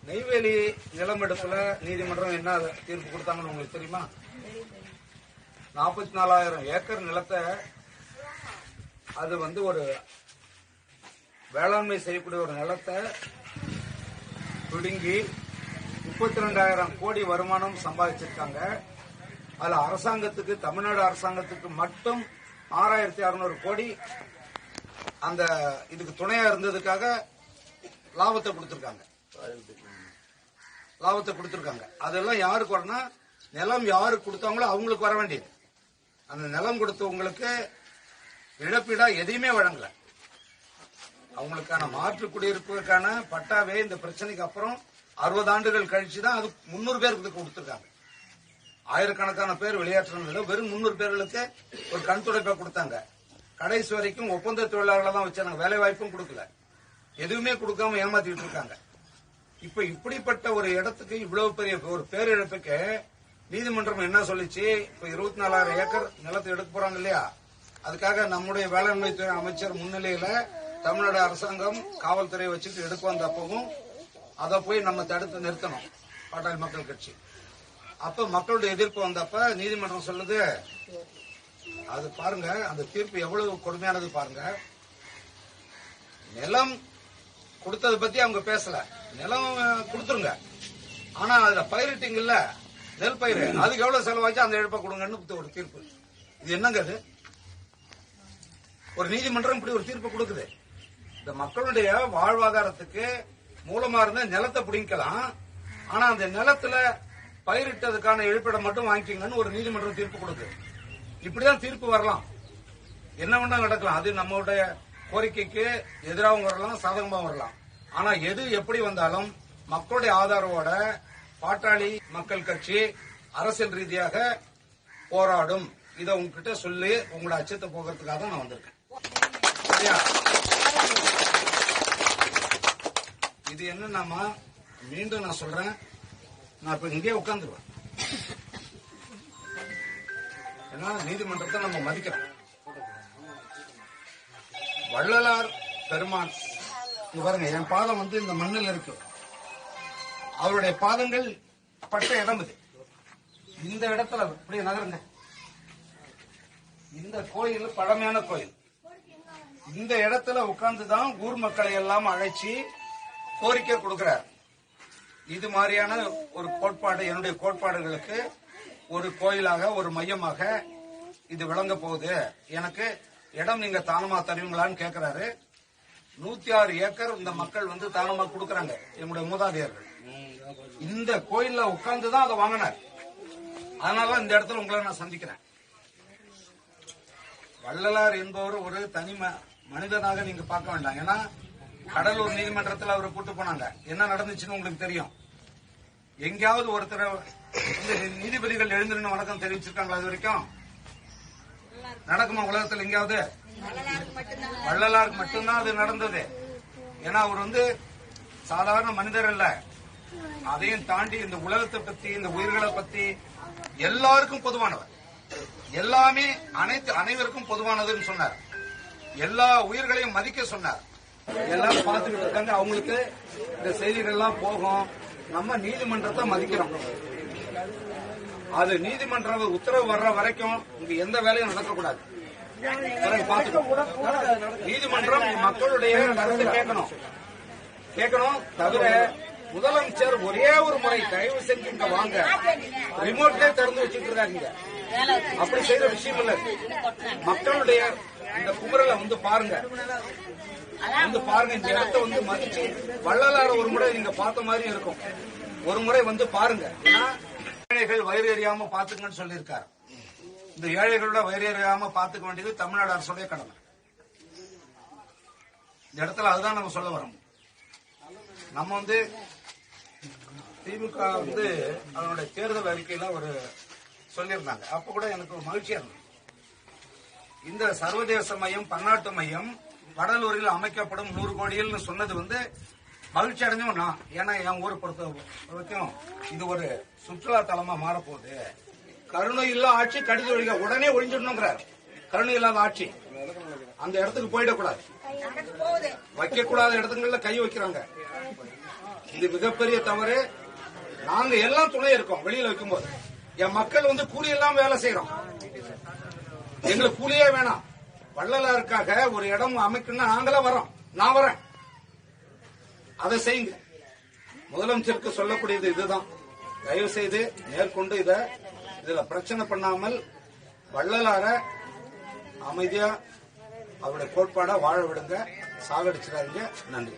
நெய்வேலி நிலமெடுப்புல நீதிமன்றம் என்ன தீர்ப்பு கொடுத்தாங்கன்னு உங்களுக்கு தெரியுமா? 44,000 ஏக்கர் நிலத்தை அது ஒரு வேளாண்மை செய்யக்கூடிய ஒரு நிலத்தை பிடுங்கி 32,000 கோடி வருமானம் சம்பாதிச்சிருக்காங்க. அதுல அரசாங்கத்துக்கு, தமிழ்நாடு அரசாங்கத்துக்கு மட்டும் 6,600 கோடி அந்த இதுக்கு துணையா இருந்ததுக்காக லாபத்தை கொடுத்திருக்காங்க. அதெல்லாம் யாருக்கு வரனா, நிலம் யாருக்கு கொடுத்தாங்களோ அவங்களுக்கு வர வேண்டியது. அந்த நிலம் கொடுத்தவங்களுக்கு இழப்பீடா எதையுமே வழங்கல. அவங்களுக்கான மாற்று குடியிருப்புக்கான பட்டாவே இந்த பிரச்சனைக்கு அப்புறம் 60 ஆண்டுகள் கழிச்சுதான் அது 300 பேருக்கு கொடுத்திருக்காங்க. ஆயிரக்கணக்கான பேர் வெளியேற்றினதுல வெறும் 300 பேர்களுக்கு ஒரு கண் துடைப்பை கொடுத்தாங்க. கடைசி வரைக்கும் ஒப்பந்த தொழிலாளர்களை தான் வச்சாங்க. வேலை வாய்ப்பும் கொடுக்கல, எதுவுமே கொடுக்காம ஏமாத்திட்டு இருக்காங்க. இப்ப இப்படிப்பட்ட ஒரு இடத்துக்கு இவ்வளவு பெரிய ஒரு பேரிழப்புக்கு நீதிமன்றம் என்ன சொல்லிச்சு? இப்ப 24,000 ஏக்கர் நிலத்தை எடுக்க போறாங்க இல்லையா, அதுக்காக நம்முடைய வேளாண்மை துறை அமைச்சர் முன்னிலையில தமிழ்நாடு அரசாங்கம் காவல்துறையை வச்சுட்டு எடுக்க வந்த அப்பவும் அதை போய் நம்ம தடுத்து நிறுத்தணும், பாட்டாளி மக்கள் கட்சி. அப்ப மக்களுடைய எதிர்ப்பு வந்தப்ப நீதிமன்றம் சொல்லுது, அது பாருங்க அந்த தீர்ப்பு எவ்வளவு கொடுமையானது பாருங்க. நிலம் கொடுத்தது பத்தி அவங்க பேசல, நிலம் கொடுத்துருங்க, ஆனா அதுல பயிரிட்டிங் இல்ல, நெல் பயிர், அதுக்கு எவ்வளவு செலவாச்சு அந்த இழப்பை கொடுங்கன்னு ஒரு தீர்ப்பு. இது என்னங்க? அது ஒரு நீதிமன்றம் இப்படி ஒரு தீர்ப்பு கொடுக்குது. இந்த மக்களுடைய வாழ்வாதாரத்துக்கு மூலமா இருந்த நிலத்தை பிடிக்கலாம், ஆனா அந்த நிலத்துல பயிரிட்டதுக்கான இழப்பீடை மட்டும் வாங்கிக்கங்கன்னு ஒரு நீதிமன்றம் தீர்ப்பு கொடுக்குது. இப்படிதான் தீர்ப்பு வரலாம், என்ன வேணா நடக்கலாம். அது நம்மளுடைய கோரிக்கைக்கு எதிராகவும் வரலாம், சாதகமாகவும் வரலாம். ஆனா எது எப்படி வந்தாலும் மக்களுடைய ஆதரவோட பாட்டாளி மக்கள் கட்சி அரசியல் ரீதியாக போராடும். இதை உங்ககிட்ட சொல்லி உங்களோட அச்சத்தை போகிறதுக்காக தான் நான் வந்திருக்கேன். சரியா? இது என்னன்னா, மீண்டும் நான் சொல்றேன், நான் இப்ப இங்கே உட்கார்ந்துருவேன். ஏன்னா நீதிமன்றத்தை நம்ம மதிக்கிறோம். வள்ளலார் பெருமான் இங்க பாருங்க, என் பாதம் இந்த மண்ணில் இருக்கு, அவருடைய பாதங்கள் பட்ட இடம் இது. இந்த இடத்துல இப்படி நகருங்க, இந்த கோயில் பழமையான கோயில். இந்த இடத்துல உட்கார்ந்துதான் ஊர் மக்களை எல்லாம் அழைச்சி கோரிக்கை கொடுக்கிறார். இது மாதிரியான ஒரு கோட்பாடு, என்னுடைய கோட்பாடுகளுக்கு ஒரு கோயிலாக, ஒரு மையமாக இது விளங்க போகுது. எனக்கு இடம் நீங்க தானமா தருவீங்களான்னு கேட்கிறாரு. 106 ஏக்கர் இந்த மக்கள் தானமா கொடுக்கறாங்க, எங்களுடைய மூதாதையர்கள். இந்த கோயில்ல உட்கார்ந்துதான் அதை வாங்கினார். அதனால இந்த இடத்துல உங்களை நான் சந்திக்கிறேன். வள்ளலார் என்பவர் ஒரு தனி மனிதனாக நீங்க பார்க்க வேண்டாம். ஏன்னா கடலூர் நீதிமன்றத்தில் அவரை கூட்டு போனாங்க, என்ன நடந்துச்சுன்னு உங்களுக்கு தெரியும். எங்கேயாவது ஒருத்தர் நீதிபதிகள் எழுந்திருந்து வணக்கம் தெரிவிச்சிருக்காங்களா? அது வரைக்கும் நடக்குமா உலகத்தில் எங்கேயாவது? வள்ளலாருக்கு மட்டும்தான் அது நடந்தது. ஏன்னா அவர் சாதாரண மனிதர் அல்ல, அதையும் தாண்டி இந்த உலகத்தை பத்தி, இந்த உயிர்களை பத்தி எல்லாருக்கும் பொதுவானவர், எல்லாமே அனைவருக்கும் பொதுவானதுன்னு சொன்னார். எல்லா உயிர்களையும் மதிக்க சொன்னார். எல்லாரும் பார்த்துக்கிட்டு இருக்காங்க, அவங்களுக்கு இந்த செய்திகள் எல்லாம் போகும். நம்ம நீதிமன்றத்தை மதிக்கிறோம். அது நீதிமன்ற உத்தரவு வர்ற வரைக்கும் இங்க எந்த வேலையும் நடக்கக்கூடாது. நீதிமன்றம் மக்களுடைய கருத்து கேட்கணும் தவிர முதலமைச்சர் ஒரே ஒரு முறை தயவு செஞ்சு இங்க வாங்க, ரிமோட்லயே திறந்து வச்சுட்டு இருக்காங்க, அப்படி செய்யற விஷயம் இல்ல. மக்களுடைய இந்த குமுறலை பாருங்க, பாருங்க. இந்த இடத்தை மதிச்சு வள்ளலார ஒரு முறை நீங்க பார்த்த மாதிரி இருக்கும். ஒரு முறை பாருங்க. ஏழைகள் வயிறு எறியாம பாத்துக்கன்னு சொல்லியிருக்காரு. இந்த ஏழைகளோட வயிறு எறியாம பாத்துக்க வேண்டியது தமிழ்நாடு அரசுடைய கடமை. இந்த இடத்துல அதுதான் நம்ம சொல்ல வரோம். நம்ம திமுக அதனுடைய தேர்தல் அறிக்கையில ஒரு சொல்லியிருந்தாங்க. அப்ப கூட எனக்கு ஒரு மகிழ்ச்சியா இருந்தது. இந்த சர்வதேச மையம், பன்னாட்டு மையம் வடலூரில் அமைக்கப்படும் 100 கோடியில் சொன்னது மகிழ்ச்சி அடைஞ்சோம் நான். ஏன்னா என் ஊரை பொறுத்த வரைக்கும் இது ஒரு சுற்றுலா தலமா மாறப்போகுது. கருணை இல்லா ஆட்சி கடித ஒழிக, உடனே ஒழிஞ்சிடணுங்கிறார். கருணை இல்லாத ஆட்சி அந்த இடத்துக்கு போயிடக்கூடாது, வைக்கக்கூடாத இடத்துங்கள்ல கை வைக்கிறாங்க. இது மிகப்பெரிய தவறு. நாங்க எல்லாம் துணை இருக்கோம். வெளியில வைக்கும்போது என் மக்கள் கூலி எல்லாம் வேலை செய்யறோம். எங்களுக்கு கூலியே வேணாம். வள்ளலாருக்காக ஒரு இடம் அமைக்கணும்னா நாங்களே வரோம். நான் வரேன். அதை செய்யுங்க. முதலமைச்சருக்கு சொல்லக்கூடியது இதுதான். தயவு செய்து மேற்கொண்டு இதுல பிரச்சனை பண்ணாமல் வள்ளலார அமைதியா அவருடைய கோட்பாடா வாழ விடுங்க. சாகடிச்சிடாதீங்க. நன்றி.